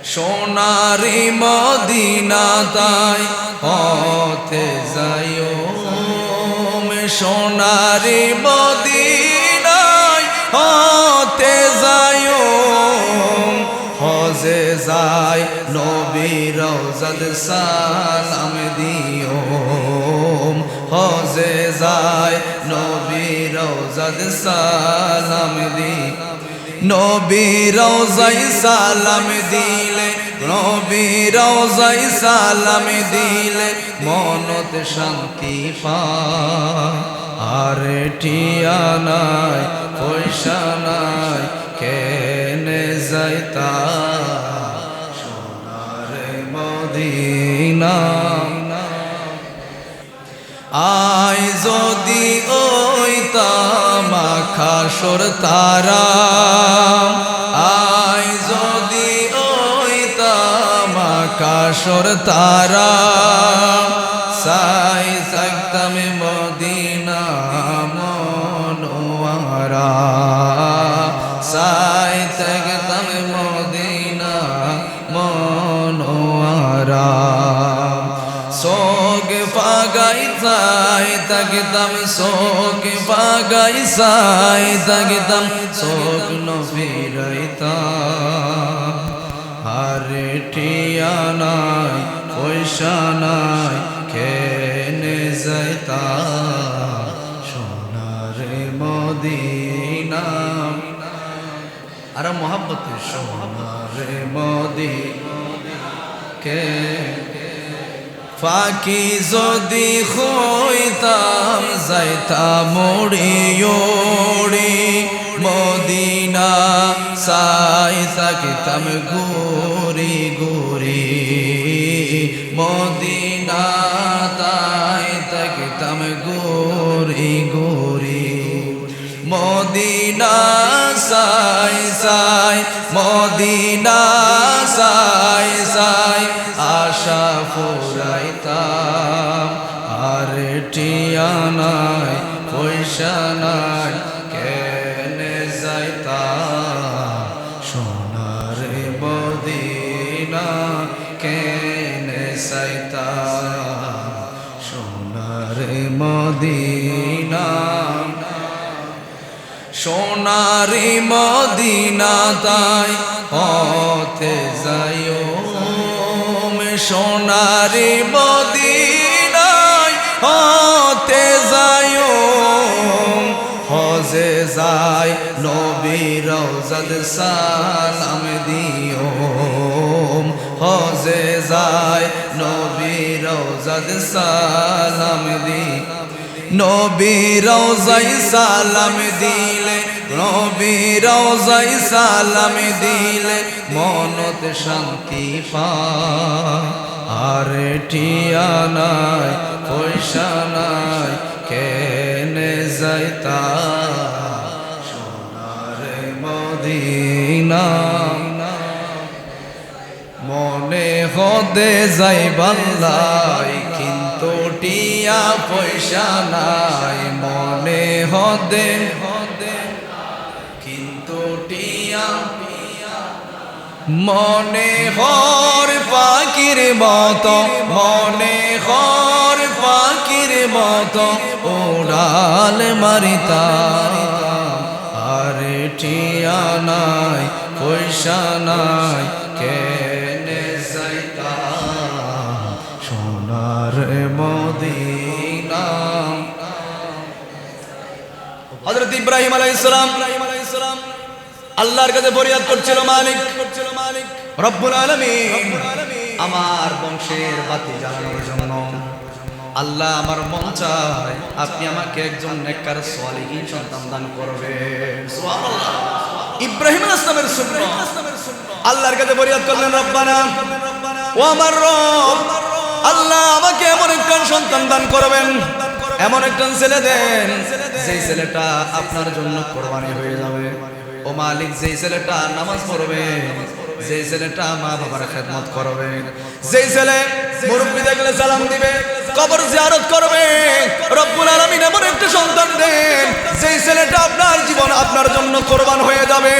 Sonari Medina তাই হতে যাইও সোনারি মদিনায় হতে যাইও হজে যায় নবীর রওজাত সালাম দিও হজে যায় নবীর রওজাত সালাম দিও নবীর রওজায় সালাম দিলে নবীর রওজায় সালাম দিলে মনত শান্তি পায় আর টিয়া নাই পয়সা নাই কেনে যাইতা সোনার মদিনা আয় যদি ওইতাম আকাশের তারা আয় যদি ওইতাম আকাশের তারা সাই থাকতাম মদিনা মনোয়ারা সাই থাকতাম মদিনা মনোয়ারা সোগ পাগাই সাই থাকতাম সোগ পাগাই সাই থাকতাম সোগ নবীরাইতাম আরে টিয়া নাই পয়সা নাই কেনে যাইতা সোনার মদিনা আর মোহাব্বতে সোনার মদিনা কে ফাঁকি যদি হইতাম যাইতাম ওড়ি মদিনা সাই থাকিতাম গোরি গোরি মদিনা তাই থাকিতাম গোরি গোরি মদিনা সাই সাই মদিনা সাই সাই আশা ফুরাইতাম আর টিয়া নাই পয়সা নাই কেনে যাইতাম সোনার মদিনা কেনে যাইতাম সোনার মদিনা সোনারি মদিনা তাই হতে যাইও সোনারি মদিনায় হতে যাইও হজে যায় নবীর রওজাত সালাম দিও হজে যায় নবীর রওজাত সালাম দিও নবীর রওজায় সালাম দিলে নবীর রওজায় সালাম দিলে মনত শান্তি পায় আর টিয়া নাই পয়সা নাই কেনে যাইতা সোনার মদিনা মনে হদে যাইবাল্লাই কিন্তু টিয়া পয়সা নাই মনে হদে কিন্তু টিয়া মনে হর পাখির মতো মনে হর পাখির মতো উড়াল মারিতা আর টিয়া নাই পয়সা নাই কেনে যাইতা সোনার মদিনা হযরত ইব্রাহিম আলাইহিস সালাম আল্লাহর কাছে ফরিয়াদ করছিল মালিক রব্বুল আলামিন আমার বংশের বাতি জ্বালানোর জন্য আল্লাহ আমার মন চায় আপনি আমাকে একজন নেককার সালিহিন সন্তান দান করবেন সুবহানাল্লাহ ইব্রাহিম আলাইহিস সালামের সুন্নাহ আল্লাহর কাছে ফরিয়াদ করলেন রব্বানা ও আমার রব আল্লাহ আমাকে এমন একজন সন্তান দান করবেন এমন একজন ছেলে দেন যেই ছেলেটা আপনার জন্য কুরবানি হয়ে যাবে ও মালিক যেই ছেলেটা নামাজ পড়বে যেই ছেলেটা মা বাবার খেদমত করবে যেই ছেলে মুরব্বি দেখলে সালাম দিবে কবর জিয়ারত করবে রব্বুল আলামিন এমন একটা সন্তান দেন যেই ছেলেটা আপনার জীবন আপনার জন্য কুরবান হয়ে যাবে